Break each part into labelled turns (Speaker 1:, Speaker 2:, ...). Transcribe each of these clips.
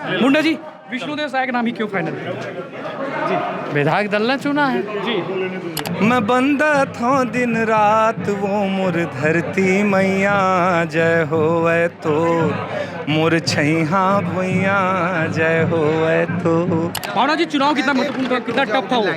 Speaker 1: मुंडा जी, विष्णुदेव साय का नाम ही क्यों फाइनल जी?
Speaker 2: विधायक दल ने चुना है
Speaker 1: जी।
Speaker 3: मैं बंदा था दिन रात वो मुर धरती मैया जय होवे तो मुर छैहा भुइया जय होवे तो।
Speaker 1: भावना जी, चुनाव कितना महत्वपूर्ण था, कितना टफ था वो?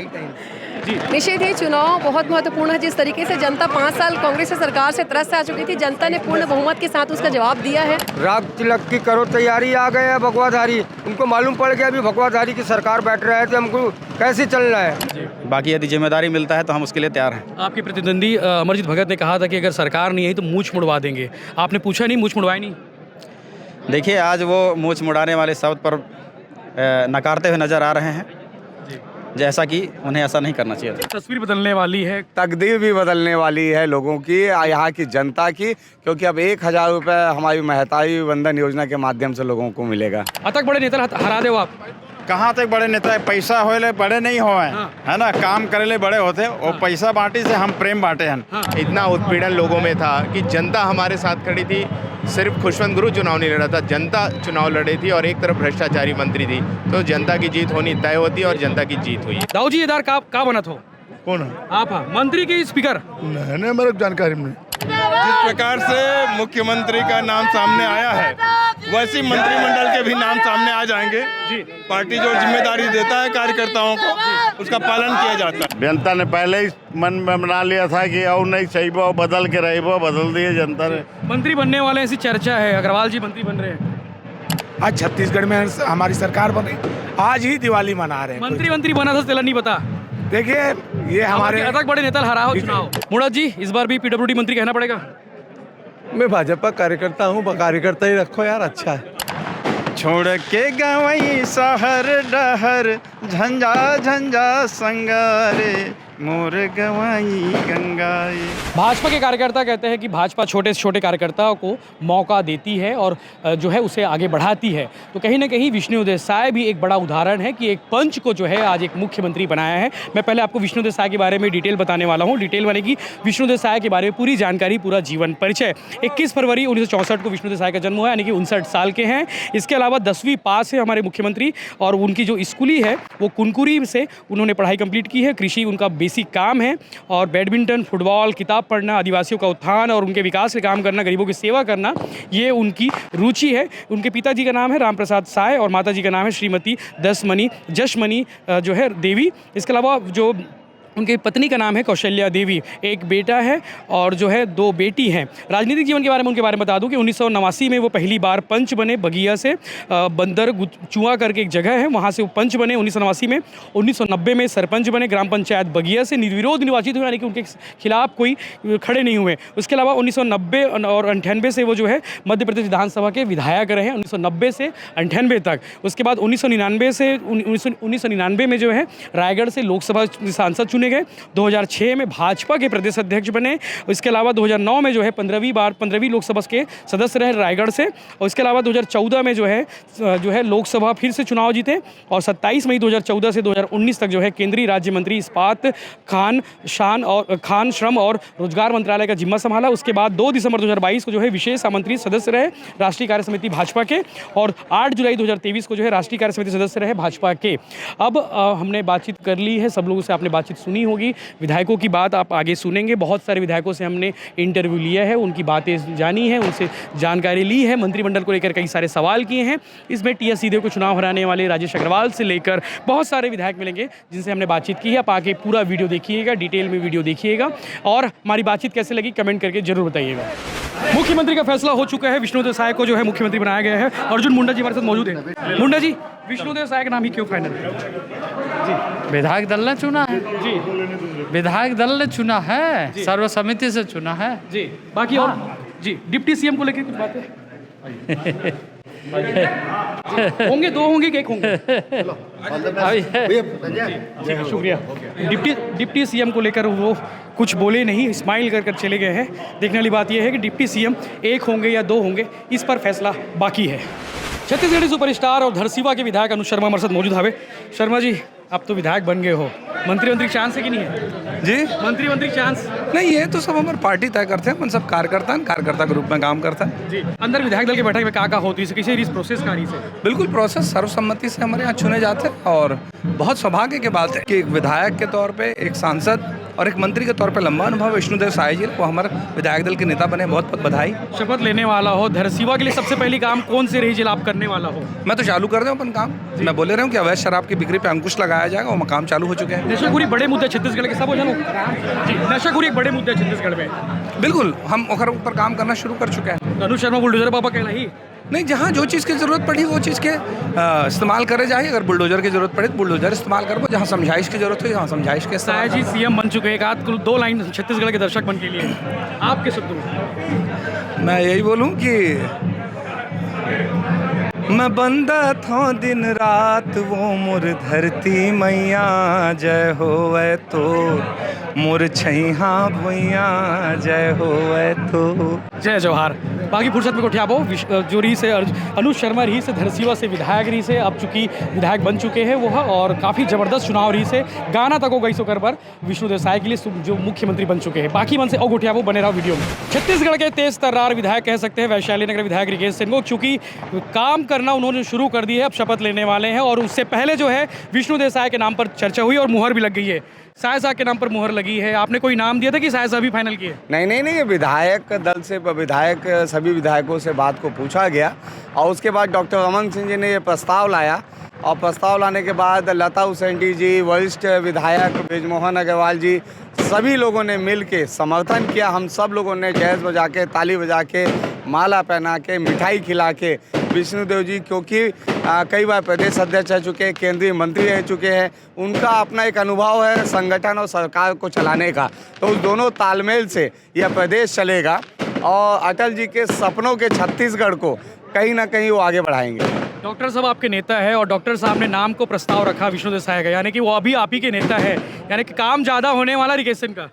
Speaker 1: जी।
Speaker 4: निश्चित ही चुनाव बहुत महत्वपूर्ण है। जिस तरीके से जनता 5 साल कांग्रेस सरकार से त्रस्त आ चुकी थी, जनता ने पूर्ण बहुमत के साथ उसका जवाब दिया है।
Speaker 5: राग तिलक की करो तैयारी, आ गए हैं भगवाधारी। उनको मालूम पड़ गया अभी भगवाधारी की सरकार बैठ रहा है तो हमको कैसे चलना है।
Speaker 6: बाकी यदि जिम्मेदारी मिलता है तो हम उसके लिए तैयार हैं।
Speaker 1: आपके प्रतिद्वंदी अमरजीत भगत ने कहा था कि अगर सरकार नहीं आई तो मूछ मुड़वा देंगे। आपने पूछा नहीं, मूछ मुड़वाई नहीं?
Speaker 6: देखिए, आज वो मूछ मुड़ाने वाले शब्द पर नकारते हुए नजर आ रहे हैं, जैसा कि उन्हें ऐसा नहीं करना चाहिए था।
Speaker 1: तस्वीर बदलने वाली है,
Speaker 3: तकदीर भी बदलने वाली है लोगों की, यहाँ की जनता की, क्योंकि अब 1000 रुपये हमारी महतारी वंदन योजना के माध्यम से लोगों को मिलेगा।
Speaker 1: अतक बड़े नेता हरा दे आप।
Speaker 7: कहाँ तक बड़े नेता है? पैसा होले बड़े नहीं होए, है ना, काम करे बड़े होते और पैसा बांटी से हम प्रेम बांटे हैं।
Speaker 8: इतना उत्पीड़न लोगों में था कि जनता हमारे साथ खड़ी थी। सिर्फ खुशवंत गुरु चुनाव नहीं लड़ा था, जनता चुनाव लड़ी थी और एक तरफ भ्रष्टाचारी मंत्री थी, तो जनता की जीत होनी तय होती और जनता की जीत हुई।
Speaker 1: दाऊ जी, इधर का बना था?
Speaker 9: कौन?
Speaker 1: आप मंत्री के स्पीकर?
Speaker 9: नहीं, मेरे को जानकारी नहीं।
Speaker 7: जिस प्रकार से मुख्यमंत्री का नाम सामने आया है, वैसे मंत्रिमंडल के भी नाम सामने आ जाएंगे। पार्टी जो जिम्मेदारी देता है कार्यकर्ताओं को, उसका पालन किया जाता है।
Speaker 9: जनता ने पहले ही मन में बना लिया था कि और नहीं सही वो बदल के रही, वो बदल दिए जनता ने।
Speaker 1: मंत्री बनने वाले ऐसी चर्चा है, अग्रवाल जी मंत्री बन रहे हैं।
Speaker 10: आज छत्तीसगढ़ में हमारी सरकार बनी, आज ही दिवाली मना रहे हैं।
Speaker 1: मंत्री बना था, चला नहीं पता।
Speaker 10: देखिए, ये हमारे
Speaker 1: अतक बड़े नेता हरा हो चुनाव। मुराद जी, इस बार भी पीडब्ल्यूडी मंत्री कहना पड़ेगा?
Speaker 3: मैं भाजपा कार्यकर्ता हूँ, कार्यकर्ता ही रखो यार, अच्छा है।
Speaker 7: छोड़ के गवई शहर डहर झंझा झंझा संगारे मोर गवाई गंगाए।
Speaker 1: भाजपा के कार्यकर्ता कहते हैं कि भाजपा छोटे से छोटे कार्यकर्ताओं को मौका देती है और जो है उसे आगे बढ़ाती है। तो कहीं ना कहीं विष्णुदेव साय भी एक बड़ा उदाहरण है कि एक पंच को जो है आज एक मुख्यमंत्री बनाया है। मैं पहले आपको विष्णुदेव साय के बारे में डिटेल बताने वाला हूँ। डिटेल माने कि विष्णुदेव साय के बारे में पूरी जानकारी, पूरा जीवन परिचय। 21 फरवरी 1964 को विष्णुदेव साय का जन्म हुआ, यानी कि 59 साल के हैं। इसके अलावा 10वीं पास है हमारे मुख्यमंत्री, और उनकी जो स्कूली है वो कुनकुरी से उन्होंने पढ़ाई कंप्लीट की है। कृषि उनका बेसिक काम है, और बैडमिंटन, फुटबॉल, किताब पढ़ना, आदिवासियों का उत्थान और उनके विकास के काम करना, गरीबों की सेवा करना, ये उनकी रुचि है। उनके पिताजी का नाम है राम प्रसाद साय और माताजी का नाम है श्रीमती जशमणि जो है देवी। इसके अलावा जो उनकी पत्नी का नाम है कौशल्या देवी। एक बेटा है और जो है 2 बेटी हैं। राजनीतिक जीवन के बारे में उनके बारे में बता दूं कि 1989 में वो पहली बार पंच बने बगिया से। बंदर चुआ करके एक जगह है, वहाँ से वो पंच बने 1989 में। 1990 में सरपंच बने ग्राम पंचायत बगिया से, निर्विरोध निर्वाचित हुए, यानी कि उनके खिलाफ कोई खड़े नहीं हुए। उसके अलावा 1990 और 98 से वो जो है मध्य प्रदेश विधानसभा के विधायक रहे, 1990 से 98 तक। उसके बाद 1999 में जो है रायगढ़ से लोकसभा सांसद चुने गए। 2006 में भाजपा के प्रदेश अध्यक्ष बने। इसके अलावा 2009 में जो है 15वीं लोकसभा के सदस्य रहे रायगढ़ से। और इसके अलावा 2014 में जो है लोकसभा फिर से चुनाव जीते, और 27 मई 2014 से 2019 तक जो है केंद्रीय राज्य मंत्री इस्पात, खान, श्रम और रोजगार मंत्रालय का जिम्मा संभाला। उसके बाद 2 दिसंबर 2022 को जो है विशेष आमंत्रित सदस्य रहे राष्ट्रीय कार्य समिति भाजपा के, और 8 जुलाई 2023 को जो है राष्ट्रीय कार्य समिति सदस्य रहे भाजपा के। अब हमने बातचीत कर ली है, सब लोगों से आपने बातचीत सुनी होगी। विधायकों की बात आप आगे सुनेंगे। बहुत सारे विधायकों से हमने इंटरव्यू लिया है, उनकी बातें जानी है, उनसे जानकारी ली है, मंत्रिमंडल को लेकर कई सारे सवाल किए हैं। इसमें टीएस सिंहदेव को चुनाव हराने वाले राजेश अग्रवाल से लेकर बहुत सारे विधायक मिलेंगे जिनसे हमने बातचीत की है। आप आगे पूरा वीडियो देखिएगा, डिटेल में वीडियो देखिएगा, और हमारी बातचीत कैसे लगी कमेंट करके जरूर बताइएगा। मुख्यमंत्री का फैसला हो चुका है, विष्णुदेव साय को जो है मुख्यमंत्री बनाया गया है। अर्जुन मुंडा जी हमारे साथ मौजूद है। मुंडा जी, विष्णुदेव साय का नाम ही क्यों फाइनल जी?
Speaker 2: विधायक दल ने चुना है
Speaker 1: जी।
Speaker 2: विधायक दल ने चुना है, सर्वसम्मति से चुना है
Speaker 1: जी। बाकी और जी डिप्टी सीएम को लेकर कुछ बातें होंगे? 2 होंगे कि 1 होंगे? शुक्रिया। डिप्टी सीएम को लेकर वो कुछ बोले नहीं, स्माइल कर चले गए हैं। देखने वाली बात यह है कि डिप्टी सीएम 1 होंगे या 2 होंगे, इस पर फैसला बाकी है। छत्तीसगढ़ी सुपरस्टार और धरसीवा के विधायक अनुज शर्मा हमारे साथ मौजूद हवे। शर्मा जी, आप तो विधायक बन गए हो, मंत्री चांस है कि नहीं है?
Speaker 3: जी
Speaker 1: मंत्री चांस
Speaker 3: नहीं, ये तो सब हमारे पार्टी तय करते हैं। अपन सब कार्यकर्ता के रूप में काम करता है।
Speaker 1: जी। अंदर विधायक दल की बैठक में का होती है, किसी रीस प्रोसेस का रीस है?
Speaker 3: बिल्कुल प्रोसेस सर्वसम्मति से हमारे यहाँ चुने जाते हैं और बहुत सौभाग्य की बात है कि एक विधायक के तौर पे, एक सांसद और एक मंत्री के तौर पे लंबा अनुभव विष्णुदेव साय जी, वो हमारे विधायक दल के नेता बने, बहुत बहुत बधाई।
Speaker 1: शपथ लेने वाला हो धरसीवा के लिए सबसे पहली काम कौन से रही जिला आप करने वाला हो?
Speaker 3: मैं तो चालू कर दूँ अपन काम। मैं बोले रहा हूँ कि अवैध शराब की बिक्री पे अंकुश लगाया जाएगा और काम चालू हो चुके हैं।
Speaker 1: नशाखोरी बड़े मुद्दे छत्तीसगढ़ के सब हो जानो जी, नशाखोरी एक बड़े मुद्दे छत्तीसगढ़ में।
Speaker 3: बिल्कुल, हम ओखर ऊपर काम करना शुरू कर चुके हैं।
Speaker 1: अनुज शर्मा बुलडोजर बाबा कहला ही
Speaker 3: नहीं, जहाँ जो चीज़ की ज़रूरत पड़ी वो चीज़ के इस्तेमाल करे जाए। अगर बुलडोजर की ज़रूरत पड़े तो बुलडोजर इस्तेमाल करो, जहाँ समझाइश की ज़रूरत हो जहाँ समझाइश के
Speaker 1: साय जी सीएम बन चुके हैं। एक आध कुल 2 लाइन छत्तीसगढ़ के दर्शक बन के लिए आपके शब्दों में।
Speaker 3: मैं यही बोलूँ कि मैं बंदा था दिन रात वो मोर धरती मैया, जय होवे तो मोर छैहा भुइया, जय होवे तो।
Speaker 1: जय जवाहर। बाकी फुर्सत में कोठियाबो जो रही से अनुज शर्मा रही से धरसीवा से विधायक रही से अब चूंकि विधायक बन चुके हैं वो, और काफ़ी ज़बरदस्त चुनाव रही से गाना तक हो गई सो कर पर विष्णुदेव साय के लिए जो मुख्यमंत्री बन चुके हैं। बाकी मन से और कोठियाबो बने रहो वीडियो में। छत्तीसगढ़ के तेज तर्रार विधायक कह सकते हैं वैशाली नगर विधायक रिकेश सिंह को, चूँकि काम करना उन्होंने शुरू कर दी है, अब शपथ लेने वाले हैं। और उससे पहले जो है विष्णुदेव साय के नाम पर चर्चा हुई और मुहर भी लग गई है। साय साहब के नाम पर मुहर लगी है। आपने कोई नाम दिया था कि साय साहब भी फाइनल किए?
Speaker 11: नहीं, विधायक दल से सभी विधायकों से बात को पूछा गया और उसके बाद डॉक्टर रमन सिंह जी ने ये प्रस्ताव लाया और प्रस्ताव लाने के बाद लता उसेंडी जी, वरिष्ठ विधायक ब्रिजमोहन अग्रवाल जी, सभी लोगों ने मिल के समर्थन किया। हम सब लोगों ने जैज़ बजा के, ताली बजा के, माला पहना के, मिठाई खिला के विष्णुदेव जी, क्योंकि कई बार प्रदेश अध्यक्ष रह चुके हैं, केंद्रीय मंत्री रह चुके हैं, उनका अपना एक अनुभव है संगठन और सरकार को चलाने का, तो उस दोनों तालमेल से यह प्रदेश चलेगा और अटल जी के सपनों के छत्तीसगढ़ को कहीं ना कहीं वो आगे बढ़ाएंगे।
Speaker 1: डॉक्टर साहब आपके नेता है और डॉक्टर साहब ने नाम को प्रस्ताव रखा विष्णुदेव साय का, यानी कि वो अभी आप ही के नेता है, यानी कि काम ज़्यादा होने वाला रिकेश सिंह का?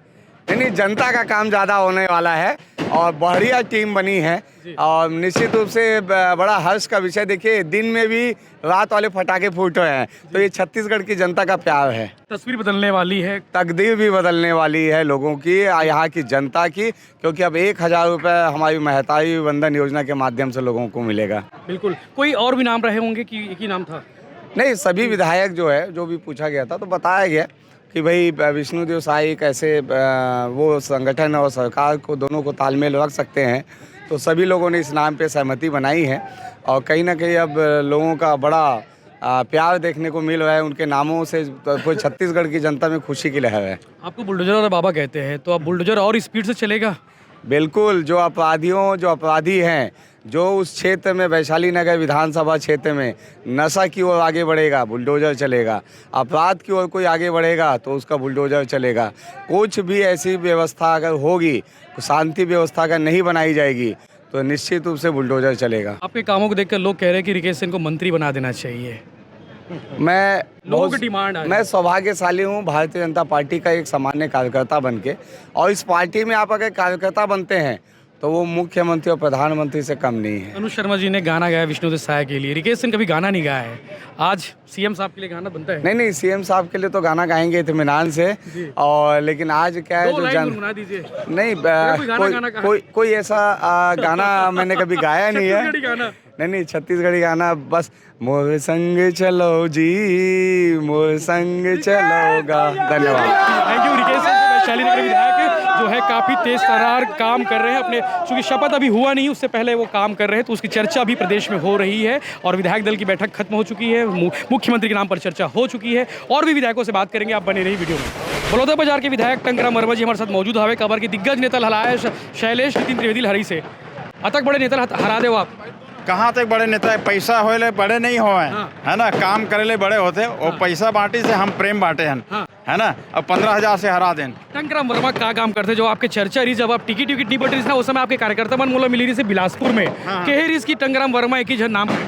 Speaker 11: नहीं, जनता का काम ज़्यादा होने वाला है और बढ़िया टीम बनी है और निश्चित रूप से बड़ा हर्ष का विषय। देखिए, दिन में भी रात वाले पटाखे फूट रहे हैं, तो ये छत्तीसगढ़ की जनता का प्यार है।
Speaker 1: तस्वीर बदलने वाली है,
Speaker 11: तकदीर भी बदलने वाली है लोगों की, यहाँ की जनता की, क्योंकि अब 1000 रुपये हमारी महतारी वंदन योजना के माध्यम से लोगों को मिलेगा।
Speaker 1: बिल्कुल। कोई और भी नाम रहे होंगे कि एक ही नाम था?
Speaker 11: नहीं, सभी विधायक जो है, जो भी पूछा गया था तो बताया गया कि भाई विष्णुदेव साय कैसे वो संगठन और सरकार को दोनों को तालमेल रख सकते हैं, तो सभी लोगों ने इस नाम पे सहमति बनाई है और कहीं ना कहीं अब लोगों का बड़ा प्यार देखने को मिल रहा है उनके नामों से। पूरे छत्तीसगढ़ की जनता में खुशी की लहर है।
Speaker 1: आपको बुलडोजर और बाबा कहते हैं, तो अब बुलडोजर और स्पीड से चलेगा?
Speaker 11: बिल्कुल। जो अपराधी हैं, जो उस क्षेत्र में, वैशाली नगर विधानसभा क्षेत्र में नशा की ओर आगे बढ़ेगा, बुलडोजर चलेगा। अपराध की ओर कोई आगे बढ़ेगा तो उसका बुलडोजर चलेगा। कुछ भी ऐसी व्यवस्था अगर होगी, शांति व्यवस्था अगर नहीं बनाई जाएगी, तो निश्चित रूप से बुलडोजर चलेगा।
Speaker 1: आपके कामों को देखकर लोग कह रहे हैं कि रिकेश सिंह को मंत्री बना देना चाहिए।
Speaker 11: लोगों
Speaker 1: की डिमांड है।
Speaker 11: मैं सौभाग्यशाली हूँ भारतीय जनता पार्टी का एक सामान्य कार्यकर्ता बनके, और इस पार्टी में आप अगर कार्यकर्ता बनते हैं तो वो मुख्यमंत्री और प्रधानमंत्री से कम नहीं है।
Speaker 1: अनुज शर्मा जी ने गाना गाया विष्णुदेव साय के लिए, रिकेश सिंह कभी गाना नहीं गाया है, आज सीएम साहब के लिए गाना बनता है?
Speaker 11: नहीं, सीएम साहब के लिए तो गाना गाएंगे इत्मीनान से, और लेकिन आज क्या है कोई ऐसा गाना मैंने कभी गाया नहीं है। नहीं, छत्तीसगढ़ी गाना बस मोर संग चलो जी, मोर संग चलोगा। धन्यवाद।
Speaker 1: Thank you. रिकेश सिंह वैशाली नगर विधायक जो है काफ़ी तेज तर्रार काम कर रहे हैं अपने, चूँकि शपथ अभी हुआ नहीं, उससे पहले वो काम कर रहे हैं, तो उसकी चर्चा अभी प्रदेश में हो रही है और विधायक दल की बैठक खत्म हो चुकी है, मुख्यमंत्री के नाम पर चर्चा हो चुकी है और भी विधायकों से बात करेंगे। आप बने रही वीडियो में। बलौदा बाजार के विधायक टंकराम वर्मा जी हमारे साथ मौजूद हवे। खबर की दिग्गज नेता हलाए शैलेश नितिन त्रिवेदी हरी से अतक बड़े नेता हरा दे आप?
Speaker 12: कहाँ तक बड़े नेता है? पैसा होले बड़े नहीं हो है ना, काम करे बड़े होते और पैसा बांटी से हम प्रेम बांटे हैं, है ना। अब 15,000 से हरा दें।
Speaker 1: टंकराम वर्मा क्या काम करते जो आपके चर्चा रही, जब आप टिकट नहीं बटी ना उस समय आपके कार्यकर्ता मन मोला मिली रही से बिलासपुर में कहे रही की टंकराम वर्मा एक ही नाम है?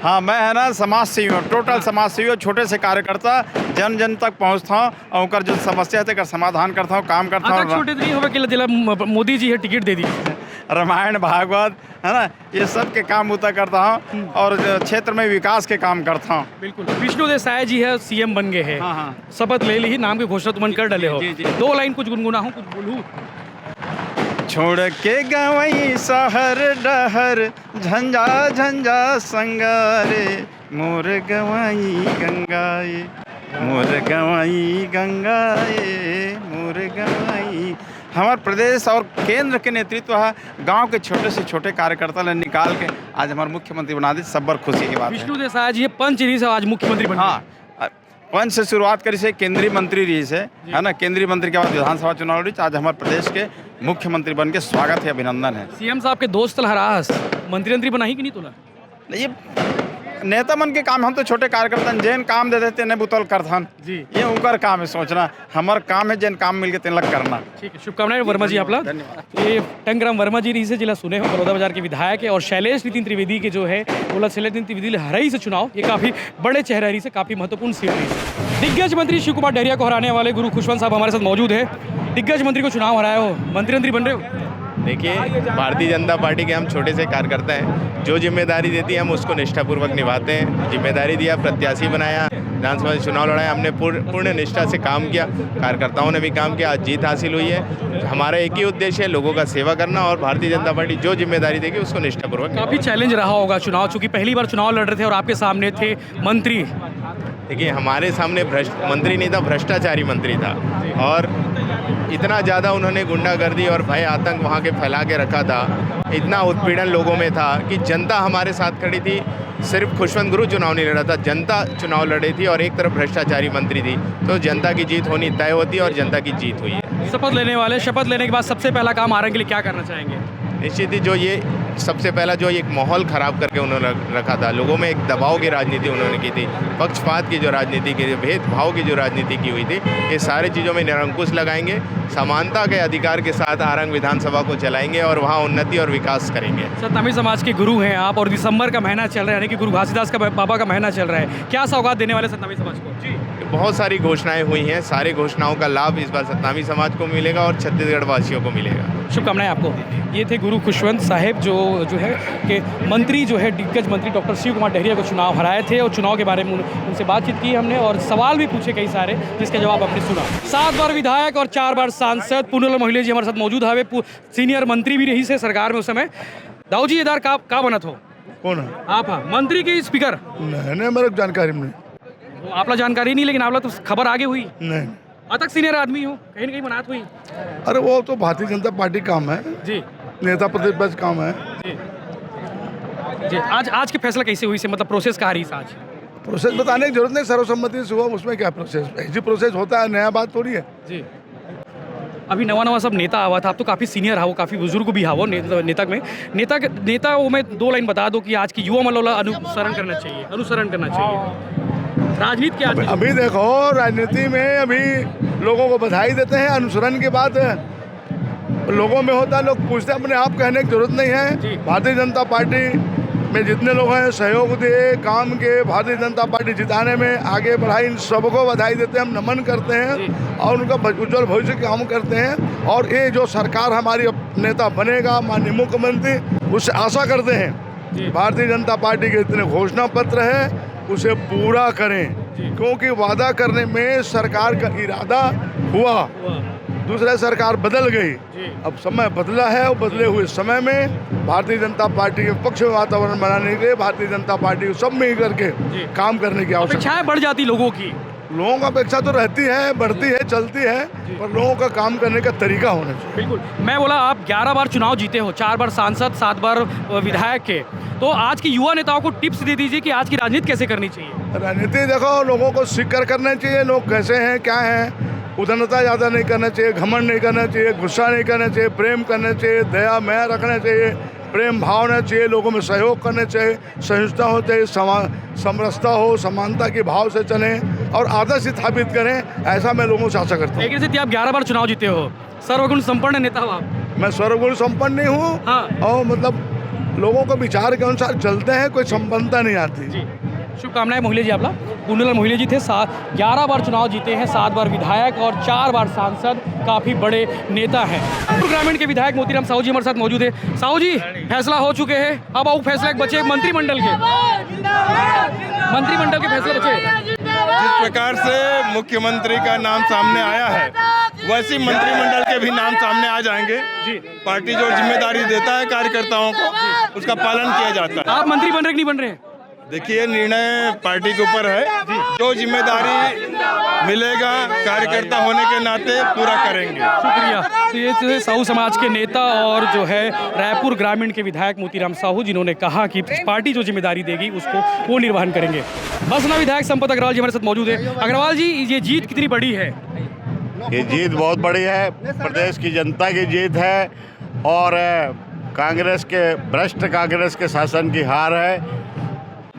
Speaker 12: हाँ, मैं है ना समाज सेवी हूँ, टोटल समाज सेवी हूँ, छोटे से कार्यकर्ता जन जन तक पहुँचता हूँ और उनका जो समस्या है समाधान करता हूँ, काम करता हूँ।
Speaker 1: छोटे नहीं होगा कि जिला मोदी जी है टिकट दे दी?
Speaker 12: रामायण भागवत, है ना, ये सब के काम उतर करता हूँ और क्षेत्र में विकास के काम करता हूँ।
Speaker 1: बिल्कुल। विष्णुदेव साय जी है, सीएम बन गए हैं।
Speaker 12: हाँ।
Speaker 1: शपथ ले ली, नाम की घोषणा तुमने कर डाले हो।
Speaker 12: जी, जी।
Speaker 1: 2 लाइन कुछ गुनगुना हूँ, कुछ बोलूँ।
Speaker 12: छोड़ के गवई शहर डहर झंझा झंझा संगारे, मोर गवाई गंगाए, मोर गवाई गंगाए, मोर गवाई। हमारे प्रदेश और केंद्र के नेतृत्व है, गांव के छोटे से छोटे कार्यकर्ता ने निकाल के आज हमारे मुख्यमंत्री बना दी, सब बड़ खुशी की बात है।
Speaker 1: विष्णुदेव साय जी पंचरी से आज मुख्यमंत्री बने।
Speaker 12: हाँ, पंच से शुरुआत करी से केंद्रीय मंत्री रही से, है ना, केंद्रीय मंत्री के बाद विधानसभा चुनाव लड़ी, आज हमारे प्रदेश के मुख्यमंत्री बन के स्वागत है, अभिनंदन है।
Speaker 1: सीएम साहब के दोस्त लहरास मंत्री बना ही कि नहीं तोला?
Speaker 12: ये नेता मन के काम, हम तो छोटे कार्यकर्ता जैन काम दे देते ने बुतल करथन
Speaker 1: जी,
Speaker 12: ये उनकर काम है सोचना, हमार काम है जैन काम मिलके तेन लग करना।
Speaker 1: ठीक है, शुभकामनाएं वर्मा जी आपला। ये टंगराम वर्मा जी रही से जिला सुने हो, बड़ौदा बाजार के विधायक है, और शैलेश नितिन त्रिवेदी के जो है बोला शैलेश नितिन त्रिवेदी हरई से चुनाव, ये काफी बड़े चेहरे रही से, काफी महत्वपूर्ण सीट रही। दिग्गज मंत्री शिव कुमार डहरिया को हराने वाले गुरु खुशवंत साहब हमारे साथ मौजूद है। दिग्गज मंत्री को चुनाव हराए हो, मंत्री बन रहे हो।
Speaker 8: देखिए, भारतीय जनता पार्टी के हम छोटे से कार्यकर्ता हैं, जो जिम्मेदारी देती है हम उसको निष्ठापूर्वक निभाते हैं। जिम्मेदारी दिया, प्रत्याशी बनाया, विधानसभा चुनाव लड़ाया, हमने पूर्ण निष्ठा से काम किया, कार्यकर्ताओं ने भी काम किया, आज जीत हासिल हुई है। हमारा एक ही उद्देश्य है, लोगों का सेवा करना, और भारतीय जनता पार्टी जो जिम्मेदारी देगी उसको निष्ठापूर्वक।
Speaker 1: काफी चैलेंज रहा होगा चुनाव, चूंकि पहली बार चुनाव लड़ रहे थे और आपके सामने थे मंत्री।
Speaker 8: देखिए, हमारे सामने मंत्री नहीं था, भ्रष्टाचारी मंत्री था, और इतना ज़्यादा उन्होंने गुंडागर्दी और भय आतंक वहाँ के फैला के रखा था, इतना उत्पीड़न लोगों में था कि जनता हमारे साथ खड़ी थी। सिर्फ खुशवंत गुरु चुनाव नहीं लड़ा था, जनता चुनाव लड़ी थी, और एक तरफ भ्रष्टाचारी मंत्री थी, तो जनता की जीत होनी तय होती है, और जनता की जीत हुई है।
Speaker 1: शपथ लेने वाले, शपथ लेने के बाद सबसे पहला काम आरंग के लिए क्या करना चाहेंगे?
Speaker 8: निश्चित ही जो ये सबसे पहला जो एक माहौल ख़राब करके उन्होंने रखा था, लोगों में एक दबाव की राजनीति उन्होंने की थी, पक्षपात की जो राजनीति की, भेदभाव की जो राजनीति की हुई थी, ये सारी चीज़ों में निरंकुश लगाएंगे, समानता के अधिकार के साथ आरंग विधानसभा को चलाएंगे और वहाँ उन्नति और विकास करेंगे।
Speaker 1: सतनामी समाज के गुरु हैं आप, और दिसंबर का महीना चल रहा है, यानी कि गुरु घासीदास का बाबा का महीना चल रहा है, क्या सौगात देने वाले सतनामी समाज को? जी,
Speaker 8: बहुत सारी घोषणाएं हुई हैं, सारी घोषणाओं का लाभ इस बार सतनामी समाज को मिलेगा और छत्तीसगढ़ वासियों को मिलेगा।
Speaker 1: शुभकामनाएं आपको। ये थे गुरु खुशवंत साहेब जो है कि मंत्री जो है दिग्गज मंत्री डॉक्टर शिव कुमार डहरिया को चुनाव हराए थे, और चुनाव के बारे में उनसे बातचीत की हमने, और सवाल भी पूछे कई सारे, जिसके जवाब आपने सुना। 7 बार विधायक और 4 बार सांसद पूनम मोहिले जी हमारे साथ मौजूद है, सीनियर मंत्री भी रही से सरकार में उस समय। दाऊ जी इधर का बनत हो?
Speaker 10: कौन है?
Speaker 1: आप मंत्री के स्पीकर?
Speaker 10: नहीं, मेरे जानकारी में
Speaker 1: आपला जानकारी नहीं, लेकिन आपला तो खबर आगे हुई
Speaker 10: नहीं।
Speaker 1: अतक सीनियर आदमी हो, कहीं न कहीं बनात हुई।
Speaker 10: अरे वो तो भारतीय जनता पार्टी काम है
Speaker 1: जी,
Speaker 10: नेता प्रतिपक्ष काम है
Speaker 1: जी जी। आज के फैसला कैसे हुई से, मतलब प्रोसेस का रही आज?
Speaker 10: प्रोसेस बताने की जरूरत नहीं, सर्वसम्मति से हुआ, उसमें क्या प्रोसेस, ऐसी प्रोसेस होता है, नया बात थोड़ी है
Speaker 1: जी। अभी नवा सब नेता आवा था, आप तो काफ़ी सीनियर हो, काफ़ी बुजुर्ग भी हो नेता वो मैं 2 लाइन बता दो कि आज की युवा मल्लोला अनुसरण करना चाहिए राजनीति क्या?
Speaker 10: अभी देखो, राजनीति में अभी लोगों को बधाई देते हैं, अनुसरण के बाद लोगों में होता है, लोग पूछते हैं, अपने आप कहने की जरूरत नहीं है। भारतीय जनता पार्टी में जितने लोग हैं सहयोग दे काम के, भारतीय जनता पार्टी जिताने में आगे बढ़ाई, इन सबको बधाई देते हैं, हम नमन करते हैं और उनका उज्जवल भविष्य के काम करते हैं। और ये जो सरकार हमारी नेता बनेगा, माननीय मुख्यमंत्री, उससे आशा करते हैं भारतीय जनता पार्टी के इतने घोषणा पत्र है उसे पूरा करें, क्योंकि वादा करने में सरकार का इरादा हुआ, दूसरा सरकार बदल गई, अब समय बदला है, और बदले हुए समय में भारतीय जनता पार्टी के पक्ष में वातावरण बनाने के लिए भारतीय जनता पार्टी को सब मिल करके काम करने की आवश्यकता
Speaker 1: बढ़ जाती लोगों की।
Speaker 10: लोगों का अपेक्षा तो रहती है, बढ़ती है, चलती है, पर लोगों का काम करने का तरीका होना चाहिए।
Speaker 1: बिल्कुल। मैं बोला आप 11 बार चुनाव जीते हो, 4 बार सांसद, 7 बार विधायक के, तो आज की युवा नेताओं को टिप्स दे दीजिए कि आज की राजनीति कैसे करनी चाहिए।
Speaker 10: राजनीति देखो, लोगों को सीख कर करना चाहिए, लोग कैसे हैं क्या हैं, उदारता ज़्यादा नहीं करना चाहिए, घमंड नहीं करना चाहिए, गुस्सा नहीं करना चाहिए, प्रेम करना चाहिए, दया माया रखना चाहिए, प्रेम भावना चाहिए, लोगों में सहयोग करना चाहिए, सहिष्णुता हो चाहिए, समरसता हो, समानता के भाव से चलें और आदर्श स्थापित करें, ऐसा मैं लोगों से आशा करता हूँ।
Speaker 1: लेकिन आप 11 बार चुनाव जीते हो, सर्वगुण संपन्न नेता हो आप।
Speaker 10: मैं सर्वगुण संपन्न नहीं हूँ, हाँ। और मतलब लोगों को विचार के अनुसार चलते हैं, कोई संपन्नता नहीं आती जी।
Speaker 1: शुभकामनाएं मोहिले जी आपला। पूनम मोहिले जी थे 11 बार चुनाव जीते हैं, 7 बार विधायक और 4 बार सांसद, काफ़ी बड़े नेता हैं। रायपुर ग्रामीण के विधायक मोतीराम साहू जी हमारे साथ मौजूद है। साहू जी, फैसला हो चुके हैं, अब आउ फैसला एक बचे मंत्रिमंडल के फैसले बचे।
Speaker 7: जिस प्रकार से मुख्यमंत्री का नाम सामने आया है, वैसे मंत्रिमंडल के भी नाम सामने आ जाएंगे। पार्टी जो जिम्मेदारी देता है कार्यकर्ताओं को, उसका पालन किया जाता है।
Speaker 1: आप मंत्री बन रहे कि नहीं बन रहे हैं?
Speaker 7: देखिए, निर्णय पार्टी के ऊपर है। जो जिम्मेदारी मिलेगा कार्यकर्ता होने के नाते पूरा करेंगे।
Speaker 1: शुक्रिया। तो ये थे साहू समाज के नेता और जो है रायपुर ग्रामीण के विधायक मोतीराम साहू, जिन्होंने कहा कि पार्टी जो जिम्मेदारी देगी उसको वो निर्वहन करेंगे। बसना विधायक संपत अग्रवाल जी हमारे साथ मौजूद है। अग्रवाल जी, ये जीत कितनी बड़ी है?
Speaker 9: ये जीत बहुत बड़ी है, प्रदेश की जनता की जीत है और कांग्रेस के भ्रष्ट कांग्रेस के शासन की हार है।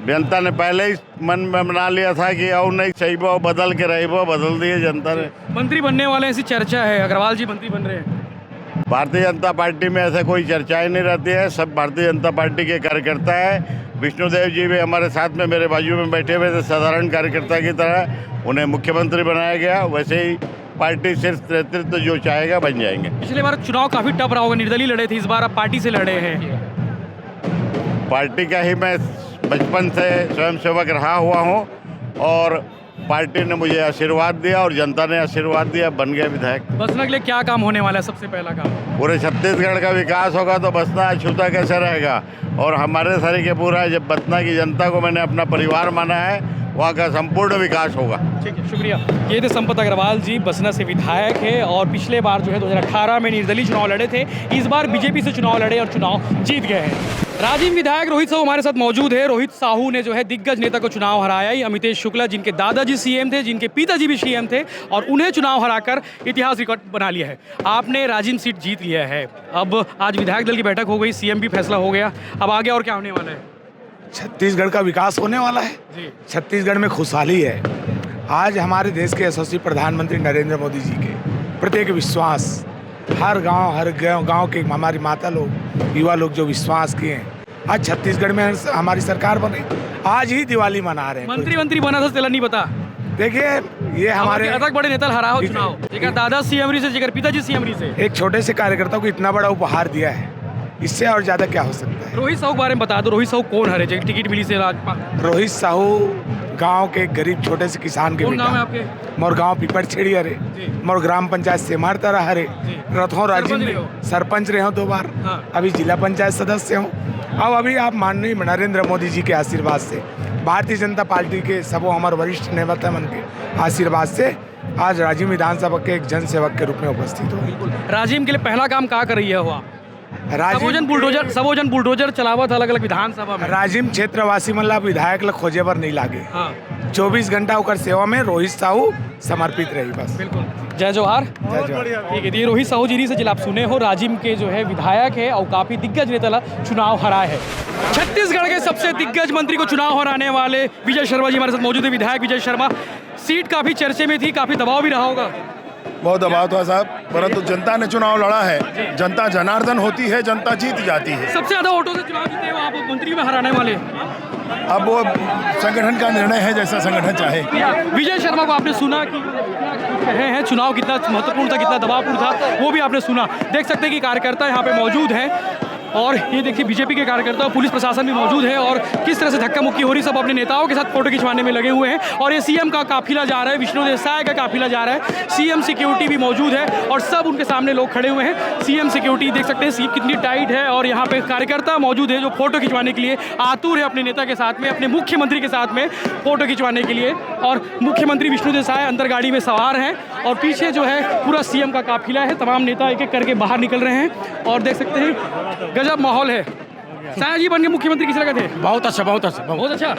Speaker 9: जनता ने पहले ही मन में बना लिया था कि और नहीं सही वो बदल के रही वो बदल दिए जनता ने।
Speaker 1: मंत्री बनने वाले ऐसी चर्चा है, अग्रवाल जी मंत्री बन रहे हैं।
Speaker 9: भारतीय जनता पार्टी में ऐसे कोई चर्चाएं नहीं रहती है, सब भारतीय जनता पार्टी के कार्यकर्ता है। विष्णुदेव जी भी हमारे साथ में मेरे बाजू में बैठे हुए थे, साधारण कार्यकर्ता की तरह उन्हें मुख्यमंत्री बनाया गया। वैसे ही पार्टी सिर्फ नेतृत्व जो चाहेगा बन जाएंगे।
Speaker 1: पिछले बार चुनाव काफी टफ रहा होगा, निर्दलीय लड़े थे, इस बार आप पार्टी से लड़े हैं।
Speaker 9: पार्टी का ही मैं बचपन से स्वयंसेवक रहा हुआ हूँ और पार्टी ने मुझे आशीर्वाद दिया और जनता ने आशीर्वाद दिया, बन गया विधायक।
Speaker 1: बसना के लिए क्या काम होने वाला है? सबसे पहला काम
Speaker 9: पूरे छत्तीसगढ़ का विकास होगा तो बसना अछूता कैसे रहेगा। और हमारे सारे के पूरा जब बसना की जनता को मैंने अपना परिवार माना है, वहाँ का संपूर्ण विकास होगा।
Speaker 1: ठीक है, शुक्रिया। ये थे संपत अग्रवाल जी, बसना से विधायक है और पिछले बार जो है 2018 में निर्दलीय चुनाव लड़े थे, इस बार बीजेपी से चुनाव लड़े और चुनाव जीत गए हैं। राजिम विधायक रोहित साहू हमारे साथ मौजूद है। रोहित साहू ने जो है दिग्गज नेता को चुनाव हराया ही, अमितेश शुक्ला, जिनके दादाजी सीएम थे, जिनके पिताजी भी सीएम थे और उन्हें चुनाव हराकर इतिहास रिकॉर्ड बना लिया है। आपने राजिम सीट जीत लिया है, अब आज विधायक दल की बैठक हो गई, सीएम भी फैसला हो गया, अब आगे और क्या होने वाला है?
Speaker 10: छत्तीसगढ़ का विकास होने वाला है
Speaker 1: जी।
Speaker 10: छत्तीसगढ़ में खुशहाली है। आज हमारे देश के यशस्वी प्रधानमंत्री नरेंद्र मोदी जी के प्रत्येक विश्वास, हर गांव के हमारी माता लोग, युवा लोग जो विश्वास किए हैं, आज छत्तीसगढ़ में हमारी सरकार बनी, आज ही दिवाली मना रहे हैं।
Speaker 1: मंत्री बना था तेला नहीं बता।
Speaker 10: देखिए, ये हमारे
Speaker 1: अलग बड़े नेता हरा हो चुनाव, जेकर दादा सीएम रही से, जेकर पिताजी सीएम रही से,
Speaker 10: एक छोटे से कार्यकर्ता को इतना बड़ा उपहार दिया है, इससे और ज्यादा क्या हो सकता है।
Speaker 1: रोहित साहू के बारे में बता दो, रोहित साहू कौन हरे जो टिकट मिली से?
Speaker 10: रोहित साहू गांव के गरीब छोटे से किसान के
Speaker 1: कौन
Speaker 10: बेटा।
Speaker 1: नाम है आपके?
Speaker 10: मोर गांव पिपड़ छेड़ी हरे, मोर ग्राम पंचायत सेमार तरह हरे, रथों राजीव सरपंच रहे हो 2 बार, अभी जिला पंचायत सदस्य हूँ। अब अभी आप माननीय नरेंद्र मोदी जी के आशीर्वाद से, भारतीय जनता पार्टी के सबों हमारे वरिष्ठ नेता मन के आशीर्वाद से आज राजिम विधानसभा के एक जन सेवक के रूप में उपस्थित हो।
Speaker 1: राजिम के लिए पहला काम क्या कर रही है हुआ? सबोजन बुलडोजर चलावत अलग अलग विधानसभा में।
Speaker 10: राजिम क्षेत्रवासी मतलब विधायक ला खोजे पर नहीं लागे। 24 घंटा होकर सेवा में रोहित साहू समर्पित रही बस।
Speaker 1: बिल्कुल, जय जोहार। ठीक है, ये रोहित साहू जी से जिला आप सुने हो, राजिम के जो है विधायक है और काफी दिग्गज नेता ला चुनाव हराए है। छत्तीसगढ़ के सबसे दिग्गज मंत्री को चुनाव हराने वाले विजय शर्मा जी हमारे साथ मौजूद है। विधायक विजय शर्मा, सीट काफी चर्चे में थी, काफी दबाव भी रहा होगा।
Speaker 10: बहुत दबाव था साहब, परंतु जनता ने चुनाव लड़ा है। जनता जनार्दन होती है, जनता जीत जाती है।
Speaker 1: सबसे ज्यादा वोटों से चुनाव जीते हो आप, मंत्री में हराने वाले।
Speaker 10: अब वो संगठन का निर्णय है, जैसा संगठन चाहे।
Speaker 1: विजय शर्मा को आपने सुना कि कहे हैं चुनाव कितना महत्वपूर्ण था, कितना दबावपूर्ण था, वो भी आपने सुना। देख सकते हैं कि कार्यकर्ता यहाँ पे मौजूद हैं और ये देखिए बीजेपी के कार्यकर्ता, पुलिस प्रशासन भी मौजूद है और किस तरह से धक्का मुक्की हो रही, सब अपने नेताओं के साथ फोटो खिंचवाने में लगे हुए हैं। और ये सीएम का काफिला जा रहा है, विष्णुदेव साय का काफिला जा रहा है, सीएम सिक्योरिटी भी मौजूद है और सब उनके सामने लोग खड़े हुए हैं। सीएम सिक्योरिटी देख सकते हैं सीट कितनी टाइट है और यहाँ पे कार्यकर्ता मौजूद है जो फोटो खिंचवाने के लिए आतुर है, अपने नेता के साथ में, अपने मुख्यमंत्री के साथ में फोटो खिंचवाने के लिए। और मुख्यमंत्री विष्णुदेव साय अंदर गाड़ी में सवार हैं और पीछे जो है पूरा सीएम का काफिला है, तमाम नेता एक एक करके बाहर निकल रहे हैं और देख सकते हैं गजब माहौल है। साय जी बन के मुख्यमंत्री किस लगे थे?
Speaker 5: बहुत अच्छा, बहुत अच्छा,
Speaker 1: बहुत अच्छा।